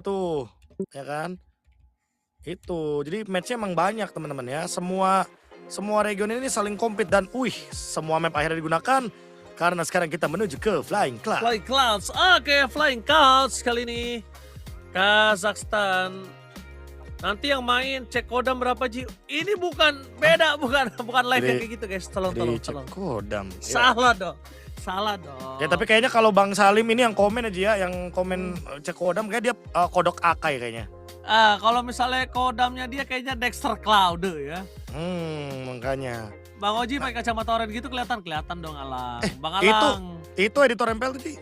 tuh, ya kan? Itu, jadi match-nya emang banyak teman-teman ya. Semua semua region ini saling compete dan semua map akhirnya digunakan karena sekarang kita menuju ke Flying Cloud. Flying Clouds, oke Flying Clouds kali ini Kazakhstan. Nanti yang main cek kodam berapa Ji? Ini bukan beda, bukan live yang kayak gitu guys. Tolong. Cek kodam. Ya. Salah dong. Ya tapi kayaknya kalau Bang Salim ini yang komen aja ya, yang komen cek kodam kayak dia kodok Akai kayaknya. Kalau misalnya kodamnya dia kayaknya Dexter Cloud ya. Makanya. Bang Oji pakai kacamata oranye gitu kelihatan dong Alang. Bang Alang. Itu editor MPL tuh, Ci.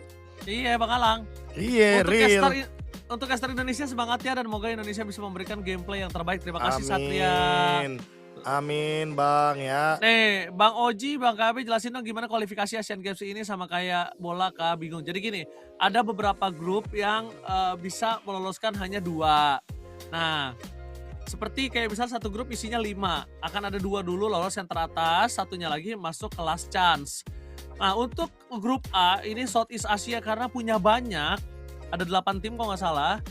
Iya, Bang Alang. Iya, real. Untuk caster Indonesia semangat ya dan semoga Indonesia bisa memberikan gameplay yang terbaik. Terima kasih Satria. Amin Bang ya. Nih Bang Oji, Bang KB jelasin dong gimana kualifikasi Asian Games ini sama kayak bola Kak bingung. Jadi gini, ada beberapa grup yang bisa meloloskan hanya 2. Nah, seperti kayak misal satu grup isinya 5, akan ada 2 dulu lolos yang teratas, satunya lagi masuk ke last chance. Nah untuk grup A ini Southeast Asia karena punya banyak, ada 8 tim kalau nggak salah.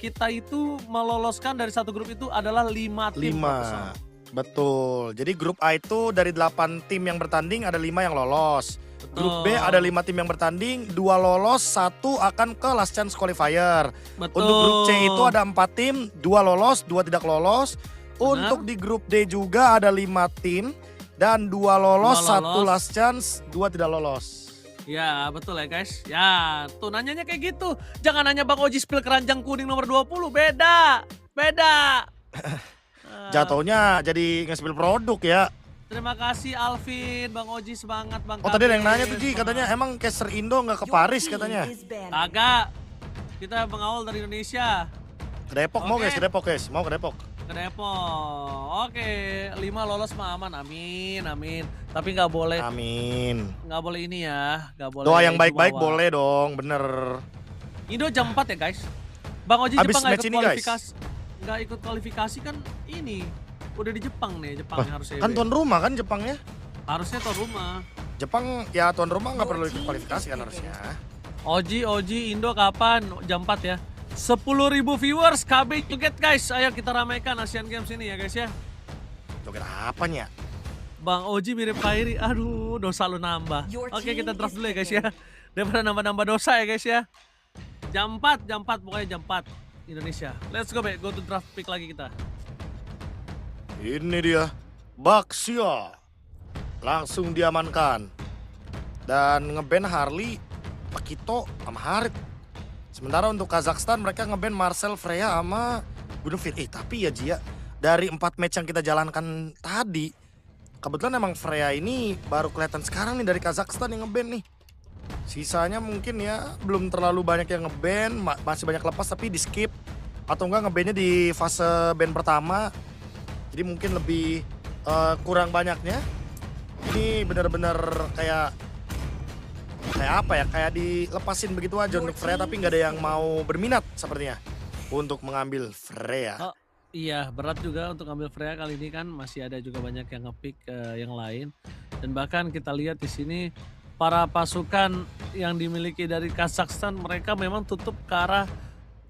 Kita itu meloloskan dari satu grup itu adalah 5 tim. 5, betul. Jadi grup A itu dari 8 tim yang bertanding ada 5 yang lolos. Betul. Grup B ada 5 tim yang bertanding, 2 lolos, 1 akan ke last chance qualifier. Betul. Untuk grup C itu ada 4 tim, 2 lolos, 2 tidak lolos. Benar. Untuk di grup D juga ada 5 tim dan 2 lolos, 1 last chance, 2 tidak lolos. Ya betul ya guys. Ya tuh nanyanya kayak gitu. Jangan nanya Bang Oji spill keranjang kuning nomor 20. Beda. Jatuhnya jadi nge-spill produk ya. Terima kasih Alvin, Bang Oji semangat Bang. Oh tadi ada yang nanya tuh Ji, katanya emang caster Indo nggak ke Paris katanya. Kagak. Kita pengawal dari Indonesia. Ke Depok mau guys, ke Depok guys, mau ke Depok. Ke Depok. Oke, 5 lolos mah aman, amin. Tapi nggak boleh. Amin. Nggak boleh ini ya, nggak boleh. Doa yang baik-baik boleh dong, bener. Indo jam 4 ya guys. Bang Oji Abis Jepang nggak match ikut ini, kualifikasi. Nggak ikut kualifikasi kan ini. Udah di Jepang nih, Jepang harusnya. Kan tuan rumah kan Jepangnya? Harusnya tuan rumah. Jepang ya tuan rumah nggak perlu ikut kualifikasi kan harusnya. Oji Indo kapan? Jam 4 ya. 10.000 viewers KB joget guys. Ayo kita ramaikan Asian Games ini ya guys ya. Joget apanya? Bang Oji mirip Kairi. Aduh, dosa lu nambah. Oke, kita draft dulu ya guys ya. Daripada nambah-nambah dosa ya guys ya. Jam 4 pokoknya jam 4 Indonesia. Let's go back, go to draft pick lagi kita. Ini dia, Baxia. Langsung diamankan. Dan ngeban Harley, Pakito, sama Harit. Sementara untuk Kazakhstan mereka ngeban Marcel Freya sama Gunufir. Tapi ya Jia, dari 4 match yang kita jalankan tadi, kebetulan emang Freya ini baru kelihatan sekarang nih dari Kazakhstan yang ngeban nih. Sisanya mungkin ya belum terlalu banyak yang ngeban, masih banyak lepas tapi di skip. Atau enggak ngebannya di fase ban pertama. Jadi mungkin lebih kurang banyaknya. Ini benar-benar kayak apa ya, kayak dilepasin begitu aja untuk Freya tapi nggak ada yang mau berminat sepertinya untuk mengambil Freya. Oh iya, berat juga untuk ambil Freya kali ini kan, masih ada juga banyak yang ngepick yang lain. Dan bahkan kita lihat di sini para pasukan yang dimiliki dari Kazakhstan mereka memang tutup ke arah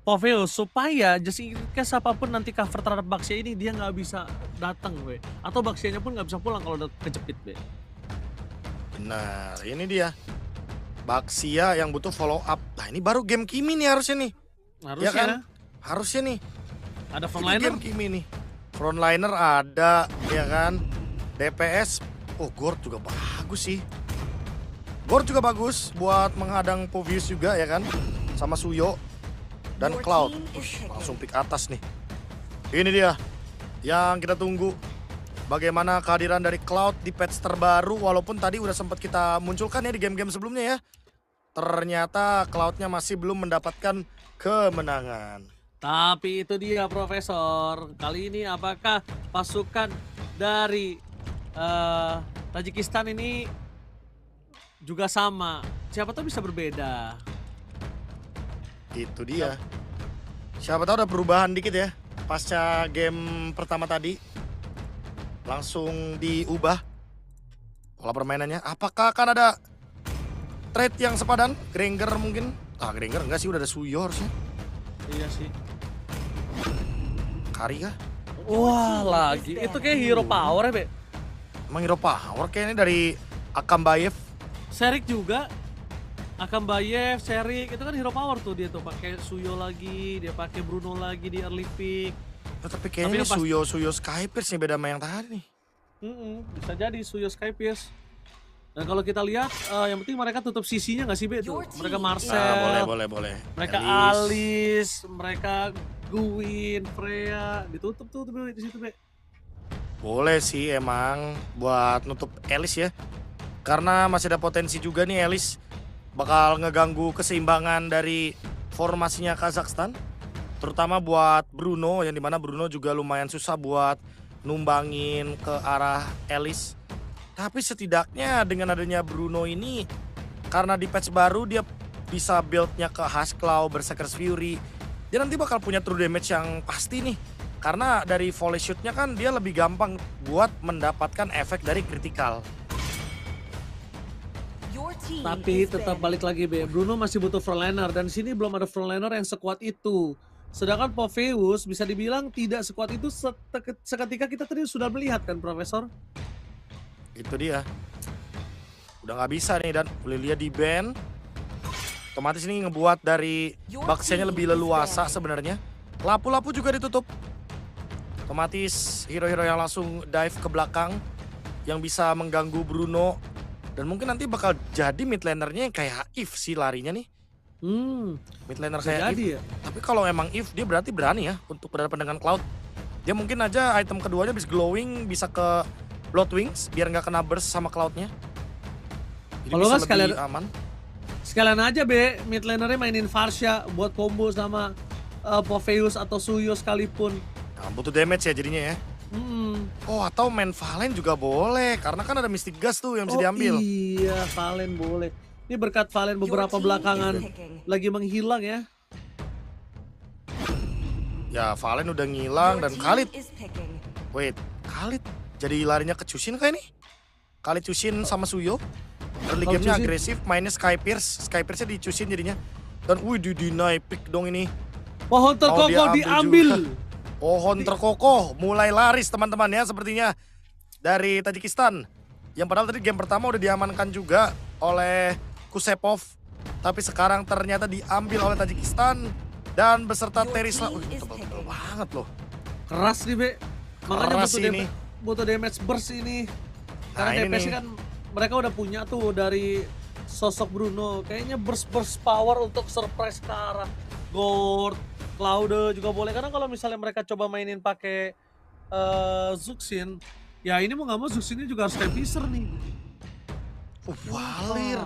Poveo supaya just in case apapun nanti cover terhadap Baxia ini dia nggak bisa datang we. Atau Baxianya pun nggak bisa pulang kalau udah kejepit we. Benar, ini dia. Baxia yang butuh follow up. Nah ini baru game Kimi nih harusnya nih. Harusnya. Ya kan? Harusnya nih. Ada frontliner. Game Kimi nih. Frontliner ada, ya kan? DPS, Gord juga bagus sih. Gord juga bagus buat menghadang Povius juga ya kan? Sama Suyo. Dan Cloud, langsung pick atas nih. Ini dia yang kita tunggu. Bagaimana kehadiran dari Cloud di patch terbaru, walaupun tadi udah sempat kita munculkan ya di game-game sebelumnya ya. Ternyata Cloudnya masih belum mendapatkan kemenangan. Tapi itu dia Profesor. Kali ini apakah pasukan dari Tajikistan ini juga sama? Siapa tahu bisa berbeda. Itu dia. Siapa tahu ada perubahan dikit ya pasca game pertama tadi. Langsung diubah pola permainannya. Apakah akan ada trade yang sepadan? Granger mungkin? Granger enggak sih, udah ada Suyo harusnya. Iya sih. Kari kah? Wah lagi, itu kayak hero power ya Be. Emang hero power kayaknya dari Akambayev. Sherik juga. Akambayev, Sherik, itu kan hero power tuh dia tuh. Pakai Suyo lagi, dia pakai Bruno lagi di early pick. Oh, tapi kayaknya yang ini Suyo Skypierce nih beda sama yang tadi nih. Bisa jadi Suyo Skypiece. Dan kalau kita lihat, yang penting mereka tutup sisinya nggak sih Be tuh? Mereka Marcel, Nah, boleh. mereka Alice, mereka Gwyn, Freya, ditutup tuh Be, di situ Be. Boleh sih emang buat nutup Elis ya. Karena masih ada potensi juga nih Elis bakal ngeganggu keseimbangan dari formasinya Kazakhstan. Terutama buat Bruno, yang dimana Bruno juga lumayan susah buat numbangin ke arah Elis. Tapi setidaknya dengan adanya Bruno ini, karena di patch baru dia bisa build-nya ke Hushclaw, Berserker's Fury. Dia nanti bakal punya true damage yang pasti nih. Karena dari volley shoot-nya kan dia lebih gampang buat mendapatkan efek dari critical. Tapi tetap balik lagi Be, Bruno masih butuh frontliner dan sini belum ada frontliner yang sekuat itu. Sedangkan Popheus bisa dibilang tidak sekuat itu seketika kita tadi sudah melihat kan Profesor? Itu dia. Udah nggak bisa nih dan Lilia di ban. Otomatis ini ngebuat dari Baxianya lebih leluasa sebenarnya. Lapu-lapu juga ditutup. Otomatis hero-hero yang langsung dive ke belakang yang bisa mengganggu Bruno. Dan mungkin nanti bakal jadi mid lanernya yang kayak If sih larinya nih. Mid laner kayak If. Ya? Tapi kalau emang If dia berarti berani ya untuk berhadapan dengan Cloud. Dia mungkin aja item keduanya bisa glowing, bisa ke Blood Wings biar nggak kena burst sama Cloud-nya. Jadi kalau bisa nggak sekalian lebih aman. Sekalian aja Be, mid lanernya mainin Varsha buat combo sama Popheus atau Suyo sekalipun. Nah, butuh damage ya jadinya ya. Oh atau main Valen juga boleh karena kan ada Mystic Gas tuh yang bisa diambil. Iya Valen boleh. Ini berkat Valen beberapa belakangan lagi menghilang ya. Ya Valen udah ngilang dan Khalid. Wait, Khalid jadi larinya ke Chushin kayak nih? Khalid Chushin sama Suyo. Early game-nya agresif, mainnya Skypierce. Skypierce-nya di Chushin jadinya. Dan wih deny pick dong ini. Pohon terkokoh diambil. Pohon terkokoh mulai laris teman-teman ya sepertinya dari Tajikistan. Yang padahal tadi game pertama udah diamankan juga oleh Kusepov. Tapi sekarang ternyata diambil oleh Tajikistan dan beserta Terisla. Tebel-tebel banget loh. Keras nih Be. Makanya Keras butuh damage burst ini. Karena DPS kan mereka udah punya tuh dari sosok Bruno. Kayaknya burst power untuk surprise ke arah Gord. Cloud juga boleh, karena kalau misalnya mereka coba mainin pakai Zuxin, ya ini mau nggak mau Zuxinnya juga harus kayak Piser nih. Valir.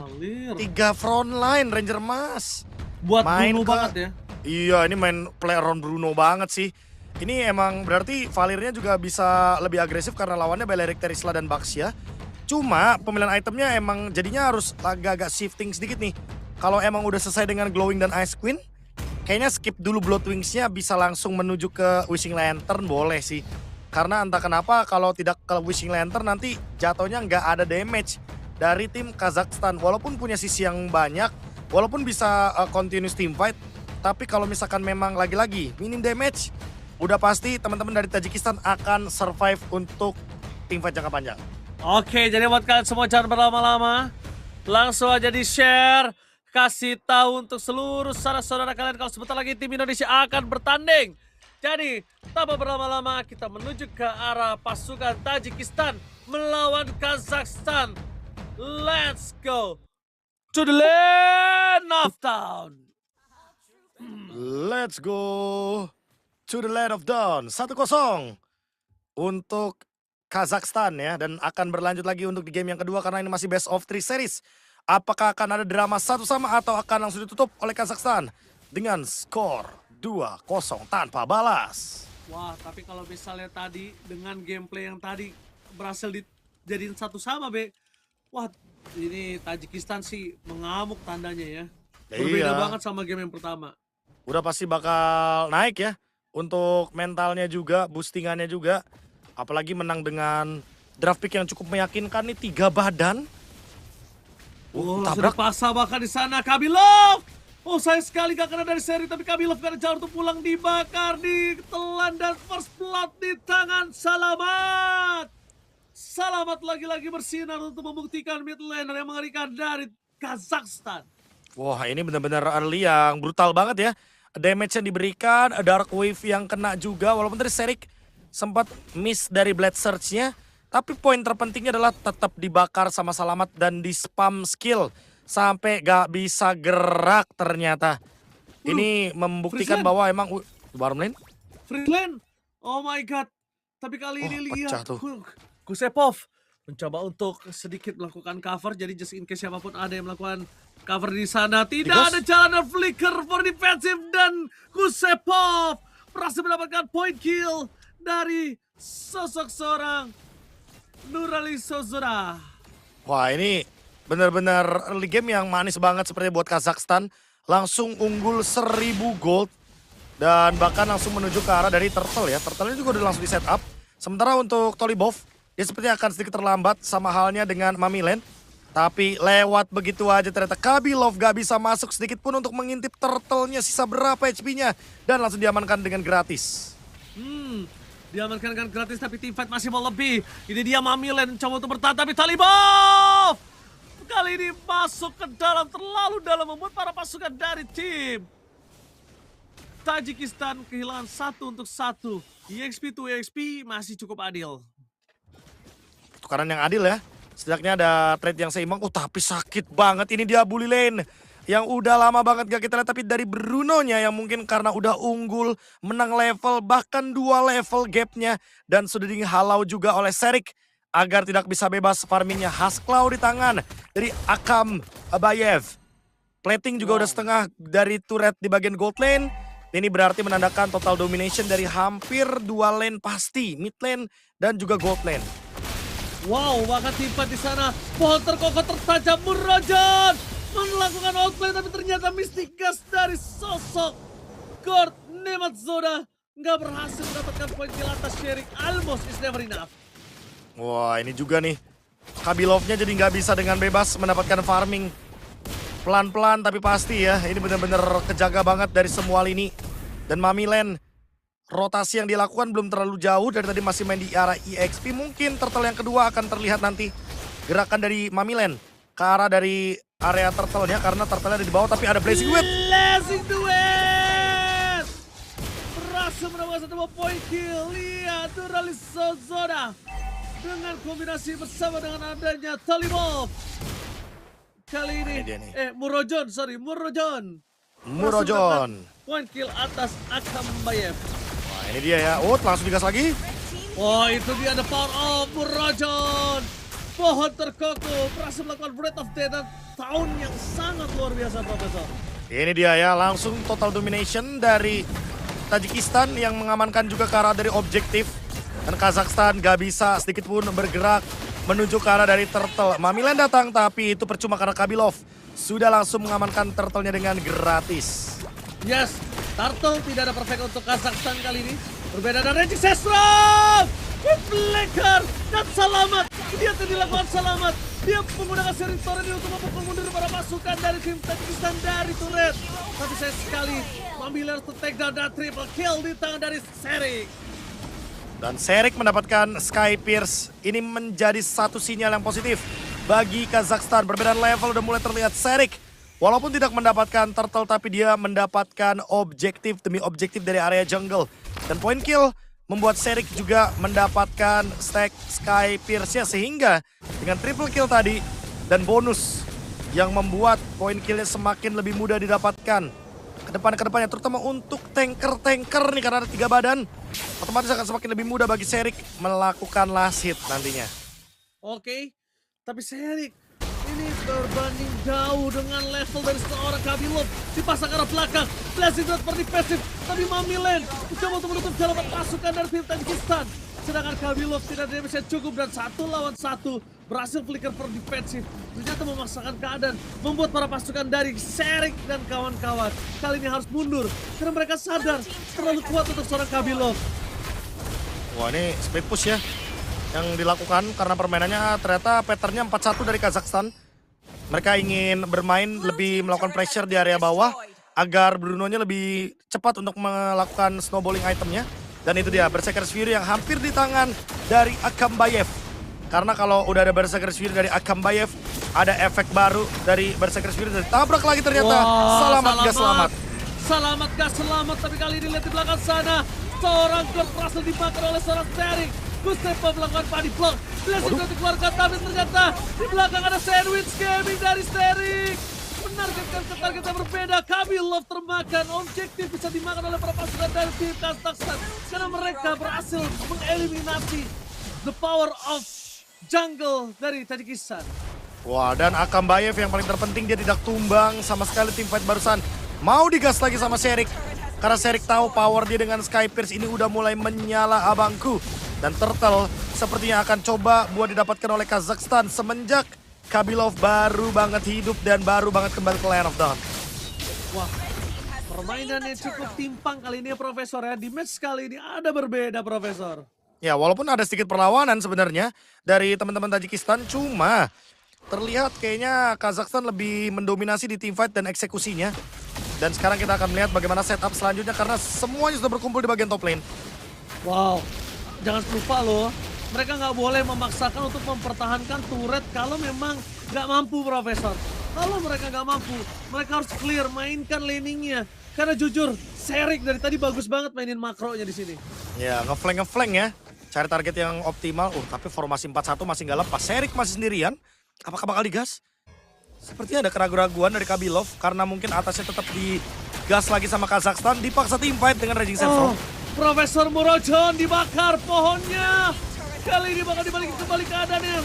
3 frontline Ranger Mas. Buat main Bruno banget ya. Iya ini main play around Bruno banget sih. Ini emang berarti Valirnya juga bisa lebih agresif karena lawannya Balearic, Terisla, dan Baxia. Cuma pemilihan itemnya emang jadinya harus agak-agak shifting sedikit nih. Kalau emang udah selesai dengan Glowing dan Ice Queen, kayaknya skip dulu Blood Wings-nya bisa langsung menuju ke Wishing Lantern boleh sih. Karena entah kenapa kalau tidak ke Wishing Lantern nanti jatuhnya nggak ada damage dari tim Kazakhstan. Walaupun punya sisi yang banyak, walaupun bisa continuous team fight. Tapi kalau misalkan memang lagi-lagi minim damage, udah pasti teman-teman dari Tajikistan akan survive untuk team fight jangka panjang. Oke, jadi buat kalian semua jangan berlama-lama. Langsung aja di-share. Kasih tahu untuk seluruh saudara-saudara kalian kalau sebentar lagi tim Indonesia akan bertanding. Jadi, tanpa berlama-lama kita menuju ke arah pasukan Tajikistan melawan Kazakhstan. Let's go to the land of dawn. Let's go to the land of dawn. 1-0 untuk Kazakhstan ya. Dan akan berlanjut lagi untuk di game yang kedua karena ini masih best of 3 series. Apakah akan ada drama 1-1 atau akan langsung ditutup oleh Kazakhstan dengan skor 2-0 tanpa balas. Wah, tapi kalau misalnya tadi dengan gameplay yang tadi berhasil dijadiin 1-1 Be. Wah, ini Tajikistan sih mengamuk tandanya ya. Berbeda banget sama game yang pertama. Udah pasti bakal naik ya untuk mentalnya juga, boostingannya juga. Apalagi menang dengan draft pick yang cukup meyakinkan nih 3 badan. Tabrak pasah bahkan di sana Kabilov. Oh sayang sekali gak kena dari seri, tapi Kamilov gak ada jalan untuk pulang, dibakar, ditelan, dan first blood di tangan Salamat. Salamat lagi-lagi bersinar untuk membuktikan mid laner yang mengerikan dari Kazakhstan. Wah, ini benar-benar early yang brutal banget ya. Damage yang diberikan, Dark Wave yang kena juga. Walaupun tadi Serik sempat miss dari Blade Surge-nya. Tapi poin terpentingnya adalah tetap dibakar sama Salamat dan di spam skill. Sampai gak bisa gerak ternyata. Ini membuktikan Frizzlen. bahwa emang... Bottom lane? Freeland, oh my god. Tapi kali ini pecah lihat tuh. Kusepov mencoba untuk sedikit melakukan cover, jadi just in case siapapun ada yang melakukan cover di sana, tidak Digos. ada jalan dan flicker for defensive, dan Kusepov berhasil mendapatkan point kill dari sosok seorang Nurali Sozora. Wah, ini benar-benar early game yang manis banget seperti buat Kazakhstan. Langsung unggul 1000 gold. Dan bahkan langsung menuju ke arah dari Turtle ya. Turtle-nya juga udah langsung di setup. Sementara untuk Tolibov, dia sepertinya akan sedikit terlambat sama halnya dengan Mamilen. Tapi lewat begitu aja ternyata Kabilov gak bisa masuk sedikit pun untuk mengintip Turtle-nya sisa berapa HP-nya. Dan langsung diamankan dengan gratis. Diamankan dengan gratis, tapi teamfight masih mau lebih. Ini dia Mamilen mencoba untuk bertahan, tapi Talibov kali ini masuk ke dalam, terlalu dalam, membuat para pasukan dari tim Tajikistan kehilangan 1-1. EXP to EXP masih cukup adil. Tukaran yang adil ya. Setidaknya ada trade yang seimbang. Oh, tapi sakit banget ini dia Bully Lane. Yang udah lama banget gak kita lihat. Tapi dari Bruno-nya yang mungkin karena udah unggul, menang level, bahkan 2 level gapnya. Dan sudah dihalau juga oleh Serik agar tidak bisa bebas farmingnya. Hasklau di tangan dari Akam Abayev. Plating juga udah setengah dari turret di bagian gold lane. Ini berarti menandakan total domination dari hampir 2 lane pasti. Mid lane dan juga gold lane. Wow, bahkan teamfight di sana. Pohon terkokoh tertajam, Murojon melakukan outplay, tapi ternyata Mystic Gas dari sosok Gord Nematzoda nggak berhasil mendapatkan poin kill atas Sherik. Almost is never enough. Wah, ini juga nih. Kabilovnya jadi nggak bisa dengan bebas mendapatkan farming. Pelan-pelan tapi pasti ya. Ini benar-benar kejaga banget dari semua lini. Dan Mamilen, rotasi yang dilakukan belum terlalu jauh. Dari tadi masih main di arah EXP. Mungkin turtle yang kedua akan terlihat nanti. Gerakan dari Mamilen ke arah dari area turtle-nya. Karena turtle-nya ada di bawah tapi ada Blazing Wit. Blazing Duet! Berhasil mendapatkan 1 point kill. Lihat Nurali Sozora dengan kombinasi bersama dengan adanya Talibov. Kali ini, dia nih. Murojon. Murojon. Point kill atas Akam Bayev. Wah, ini dia ya. Oh, langsung digas lagi. Oh, itu dia the power of Murojon. Pohon terkokoh berhasil melakukan Breath of Death, dan tahun yang sangat luar biasa, Profesor. Ini dia ya. Langsung total domination dari Tajikistan yang mengamankan juga ke arah dari objektif. Dan Kazakhstan gak bisa sedikit pun bergerak menuju ke arah dari turtle. Mamilen datang tapi itu percuma karena Kabilov sudah langsung mengamankan turtle-nya dengan gratis. Yes, Turtle tidak ada perfect untuk Kazakhstan kali ini. Berbeda dari Regis Sestrom! Flicker dan Salamat. Dia tidak dilakukan Salamat. Dia menggunakan seri torrent ini untuk memukul mundur para pasukan dari tim Tajikistan dari turret. Tapi sayang sekali, Mamilen to take down dan triple kill di tangan dari Serik. Dan Serik mendapatkan Sky Pierce. Ini menjadi satu sinyal yang positif bagi Kazakhstan. Perbedaan level udah mulai terlihat. Serik walaupun tidak mendapatkan turtle tapi dia mendapatkan objektif demi objektif dari area jungle. Dan point kill membuat Serik juga mendapatkan stack Sky Pierce-nya. Sehingga dengan triple kill tadi dan bonus yang membuat point kill-nya semakin lebih mudah didapatkan. Kedepannya terutama untuk tanker nih karena ada 3 badan. Otomatis akan semakin lebih mudah bagi Serik melakukan last hit nantinya. Oke, tapi Serik ini berbanding jauh dengan level dari seorang Kabilov. Dipasang ke arah belakang, Blazing Dot per defensif, tapi Mamilen mencoba untuk menutup jalan pasukan dari tim Tajikistan. Sedangkan Kabilov tidak ada damage yang cukup dan 1 lawan 1 berhasil flicker per defensif. Ternyata memaksakan keadaan, membuat para pasukan dari Serik dan kawan-kawan kali ini harus mundur karena mereka sadar terlalu kuat untuk seorang Kabilov. Wah, ini split push ya yang dilakukan karena permainannya ternyata patternnya 4-1 dari Kazakhstan. Mereka ingin bermain lebih melakukan pressure di area bawah agar Bruno-nya lebih cepat untuk melakukan snowballing itemnya. Dan itu dia Berserker's Fury yang hampir di tangan dari Akambayev. Karena kalau udah ada Berserker's Fury dari Akambayev, ada efek baru dari Berserker's Fury. Tabrak lagi ternyata. Wah, Selamat gak selamat. Selamat gak selamat, tapi kali ini lihat di belakang sana. Seorang Kurt berhasil dimakan oleh seorang Sterik. Gustepo melakukan body block. Blessing sudah dikeluarkan, tapi ternyata di belakang ada sandwich gaming dari Sterik. Menargetkan ke target yang berbeda. Kabilov termakan. Objektif bisa dimakan oleh para pasukan dari tim Kazakhstan. Karena mereka berhasil mengeliminasi the power of jungle dari Tajikistan. Wah, dan Akambayev yang paling terpenting dia tidak tumbang sama sekali tim fight barusan. Mau digas lagi sama Sherik. Karena Sherik tahu power dia dengan Sky Pierce ini udah mulai menyala abangku. Dan Turtle sepertinya akan coba buat didapatkan oleh Kazakhstan semenjak Kabilov baru banget hidup dan baru banget kembali ke Land of Dawn. Wah, permainannya cukup timpang kali ini ya Profesor ya. Di match kali ini ada berbeda Profesor. Ya, walaupun ada sedikit perlawanan sebenarnya dari teman-teman Tajikistan, cuma terlihat kayaknya Kazakhstan lebih mendominasi di teamfight dan eksekusinya. Dan sekarang kita akan melihat bagaimana setup selanjutnya karena semuanya sudah berkumpul di bagian top lane. Wow, jangan lupa loh, mereka nggak boleh memaksakan untuk mempertahankan turret kalau memang nggak mampu Profesor. Kalau mereka nggak mampu, mereka harus clear, mainkan laningnya. Karena jujur, Sherik dari tadi bagus banget mainin makronya di sini. Ya, ngeflank ya. Cari target yang optimal. Tapi formasi 4-1 masih nggak lepas. Sherik masih sendirian. Apakah bakal digas? Sepertinya ada keraguan-raguan dari Kabilov. Karena mungkin atasnya tetap digas lagi sama Kazakhstan. Dipaksa teamfight dengan Raging Sandstorm. Profesor Murojon dibakar pohonnya. Kali ini bakal dibalikin kembali keadaannya.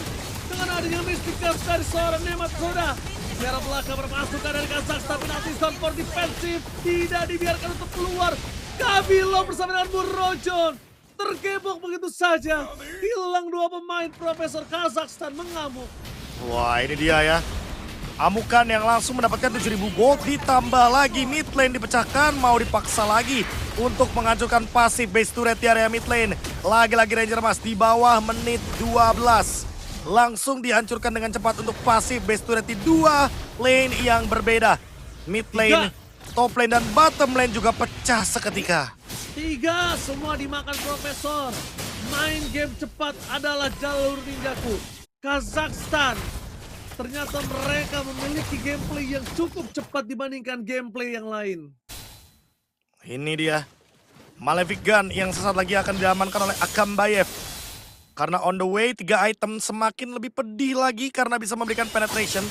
Dengan adanya Mystic Curse dari seorang Nematsoda. Biar belakang berpasukan dari Kazakhstan. Penalti zone for defensif. Tidak dibiarkan untuk keluar. Kabilov bersama dengan Murojon. Tergebok begitu saja. Hilang dua pemain. Profesor Kazakhstan mengamuk. Wah, ini dia ya. Amukan yang langsung mendapatkan 7.000 gold. Ditambah lagi mid lane dipecahkan. Mau dipaksa lagi untuk menghancurkan pasif base turret di area mid lane. Lagi-lagi Ranger Mas di bawah menit 12. Langsung dihancurkan dengan cepat untuk pasif base turret di dua lane yang berbeda. Mid lane, top lane dan bottom lane juga pecah seketika. 3 semua dimakan Profesor. Main game cepat adalah jalur ninjaku. Kazakhstan ternyata mereka memiliki gameplay yang cukup cepat dibandingkan gameplay yang lain. Ini dia Malefic Gun yang sesaat lagi akan diamankan oleh Akambayev. Karena on the way 3 item semakin lebih pedih lagi karena bisa memberikan penetration.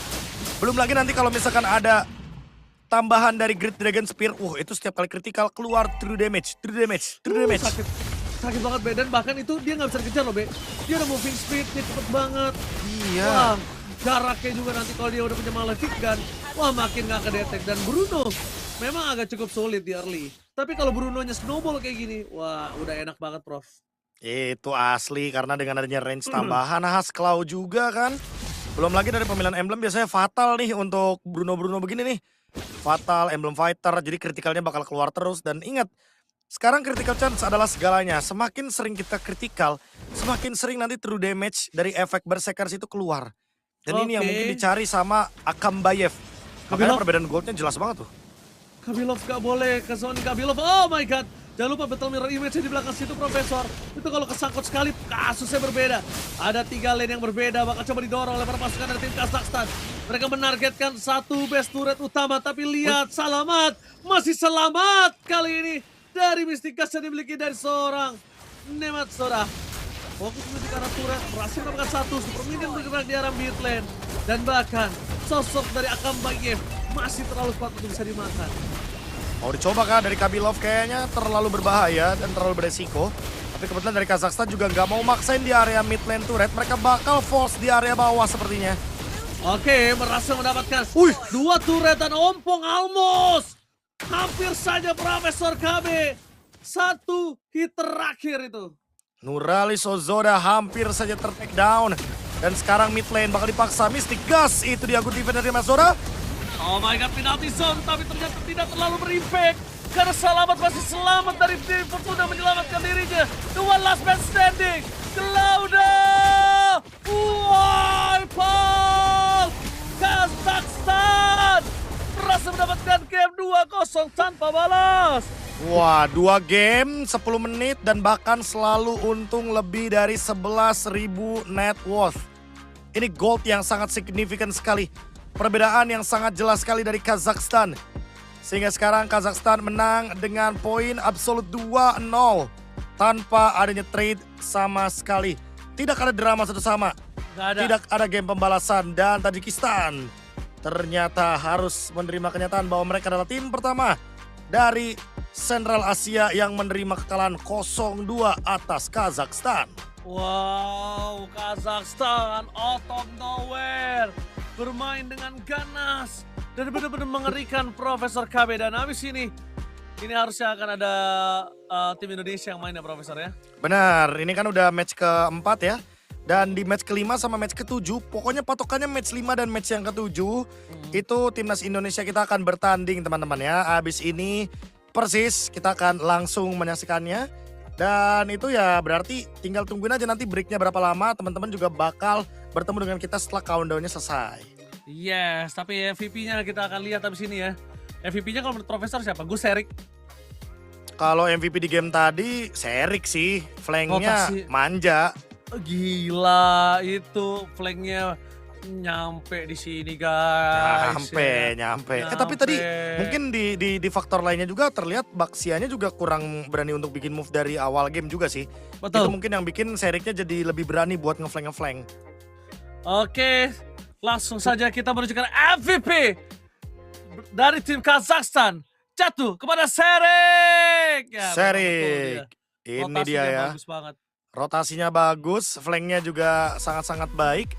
Belum lagi nanti kalau misalkan ada tambahan dari Great Dragon Spear. Itu setiap kali kritikal keluar true damage. Sakit banget Be, dan bahkan itu dia nggak bisa dikejar loh Be. Dia udah moving speed, dia cepet banget. Iya. Wah, jaraknya juga nanti kalau dia udah punya Malefic Gun, wah makin nggak kedetek. Dan Bruno memang agak cukup sulit di early. Tapi kalau Brunonya snowball kayak gini, wah udah enak banget Prof. Itu asli karena dengan adanya range tambahan khas Claw juga kan. Belum lagi dari pemilihan emblem biasanya fatal nih untuk Bruno begini nih. Fatal, emblem fighter, jadi kritikalnya bakal keluar terus. Dan ingat, sekarang critical chance adalah segalanya. Semakin sering kita kritikal, semakin sering nanti true damage dari efek Berserkers itu keluar. Dan ini yang mungkin dicari sama Akambayev. Makanya perbedaan goldnya jelas banget tuh. Kabilov gak boleh ke zone Kabilov. Oh my god. Jangan lupa battle mirror image di belakang situ Profesor. Itu kalau kesangkut sekali kasusnya berbeda. Ada 3 lane yang berbeda bakal coba didorong oleh para pasukan dari tim Kazakhstan. Mereka menargetkan satu base turret utama. Tapi lihat selamat. Masih selamat kali ini. Dari Mystic Curse yang dimiliki dari seorang Nematsoda. Fokus menuju ke arah turret. Berhasil mendapatkan satu. Super minion bergerak di arah mid lane. Dan bahkan sosok dari Akambayev masih terlalu kuat untuk bisa dimakan. Mau dicoba kah dari Kabilov kayaknya terlalu berbahaya dan terlalu beresiko. Tapi kebetulan dari Kazakhstan juga nggak mau maksain di area mid lane turret. Mereka bakal force di area bawah sepertinya. Oke, berhasil mendapatkan 2 turret dan ompong almost. Hampir saja Profesor KB. 1 hit terakhir itu. Nuralis Ozoda hampir saja ter-take down. Dan sekarang mid lane bakal dipaksa Mystic Gus. Itu dia good defense dari Mazoda. Oh my god, penalti zone, tapi ternyata tidak terlalu berimpact. Karena selamat masih selamat dari tim sudah menyelamatkan dirinya. The one last man standing. Klauda! Wipeout! Kazakhstan! Berhasil mendapatkan game 2-0 tanpa balas. Wah, 2 game 10 menit dan bahkan selalu untung lebih dari 11.000 net worth. Ini gold yang sangat signifikan sekali. Perbedaan yang sangat jelas sekali dari Kazakhstan. Sehingga sekarang Kazakhstan menang dengan poin absolut 2-0 tanpa adanya trade sama sekali. Tidak ada drama satu sama. Nggak ada. Tidak ada game pembalasan dan Tajikistan ternyata harus menerima kenyataan bahwa mereka adalah tim pertama dari Central Asia yang menerima kekalahan 0-2 atas Kazakhstan. Wow, Kazakhstan out of nowhere bermain dengan ganas dan benar-benar mengerikan Profesor KB. Dan habis ini harusnya akan ada tim Indonesia yang main ya Profesor ya. Benar, ini kan udah match keempat ya. Dan di match kelima sama match ketujuh, pokoknya patokannya match 5 dan match yang ketujuh, itu timnas Indonesia kita akan bertanding teman-teman ya. Habis ini persis kita akan langsung menyaksikannya. Dan itu ya berarti tinggal tungguin aja nanti breaknya berapa lama, teman-teman juga bakal bertemu dengan kita setelah countdown-nya selesai. Yes, tapi MVP-nya kita akan lihat habis ini ya. MVP-nya kalau menurut Profesor siapa? Gus Erik. Kalau MVP di game tadi, Serik sih, flanknya Rotasi. manja. Gila, itu flanknya nyampe di sini guys. Nyampe. Tapi tadi mungkin di faktor lainnya juga terlihat Baksianya juga kurang berani untuk bikin move dari awal game juga sih. Betul. Itu mungkin yang bikin Seriknya jadi lebih berani buat ngeflank. Oke, langsung saja kita menunjukkan MVP dari tim Kazakhstan jatuh kepada Serik. Ya, Serik. betul Ini dia ya. Bagus banget. Rotasinya bagus, flanknya juga sangat-sangat baik.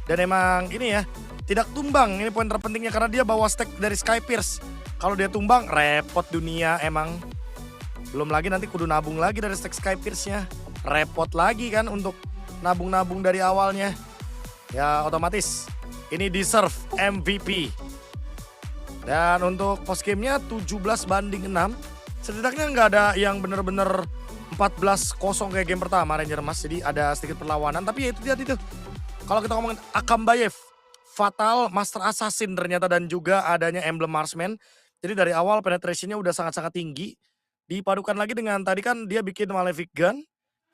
Dan emang ini ya, tidak tumbang. Ini poin terpentingnya karena dia bawa stack dari Sky Pierce. Kalau dia tumbang, repot dunia emang. Belum lagi nanti kudu nabung lagi dari stack Sky Pierce-nya. Repot lagi kan untuk nabung-nabung dari awalnya. Ya otomatis ini deserve MVP. Dan untuk post game-nya 17-6. Setidaknya nggak ada yang bener-bener 14-0 kayak game pertama Ranger Mas. Jadi ada sedikit perlawanan. Tapi ya itu dia itu. Kalau kita ngomongin Akambayev, Fatal, Master Assassin ternyata dan juga adanya Emblem Marksman. Jadi dari awal penetrationnya udah sangat-sangat tinggi. Dipadukan lagi dengan tadi kan dia bikin Malefic Gun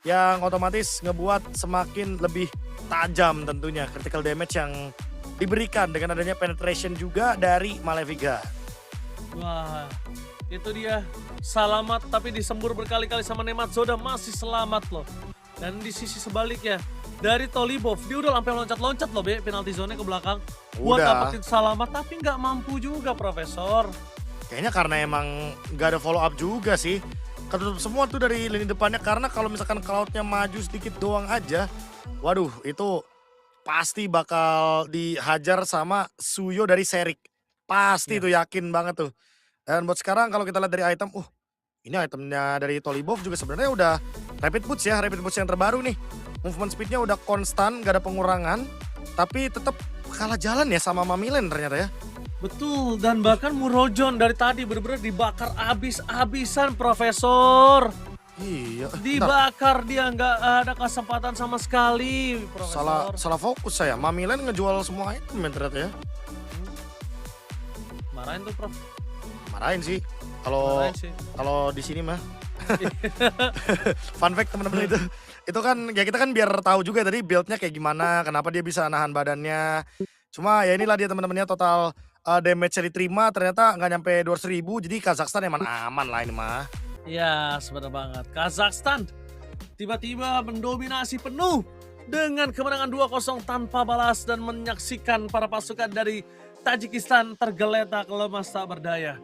yang otomatis ngebuat semakin lebih tajam tentunya critical damage yang diberikan dengan adanya penetration juga dari Malefic Gun. Wah, itu dia. Selamat tapi disembur berkali-kali sama Nemat Zoda masih selamat loh. Dan di sisi sebaliknya dari Tolibov dia udah sampai loncat-loncat loh penalti zone ke belakang. Buat Udah. dapetin selamat tapi nggak mampu juga Profesor. Kayaknya karena emang nggak ada follow up juga sih. Ketutup semua tuh dari lini depannya karena kalau misalkan Cloud-nya maju sedikit doang aja, waduh itu pasti bakal dihajar sama Suyo dari Serik. Pasti Iya. tuh yakin banget tuh. Dan buat sekarang kalau kita lihat dari item, ini itemnya dari Tolibov juga sebenarnya udah Rapid Boots ya, Rapid Boots yang terbaru nih. Movement speednya udah konstan, gak ada pengurangan. Tapi tetap kalah jalan ya sama Mamilen ternyata ya. Betul, dan bahkan Murojon dari tadi bener-bener dibakar abis-abisan Profesor. Iya, bentar. Dibakar dia nggak ada kesempatan sama sekali Profesor. salah fokus saya. Mamilen ngejual semua item ya ternyata ya. Marahin tuh Prof. Marahin sih. Kalau Marahin sih. kalau di sini mah. Fun fact teman-teman itu kan ya kita kan biar tahu juga tadi build-nya kayak gimana, kenapa dia bisa nahan badannya. Cuma ya inilah dia teman-temannya total damage yang diterima ternyata nggak nyampe 200.000, jadi Kazakhstan emang aman lah ini mah. Ya, sebenarnya banget. Kazakhstan tiba-tiba mendominasi penuh dengan kemenangan 2-0 tanpa balas dan menyaksikan para pasukan dari Tajikistan tergeletak lemas tak berdaya.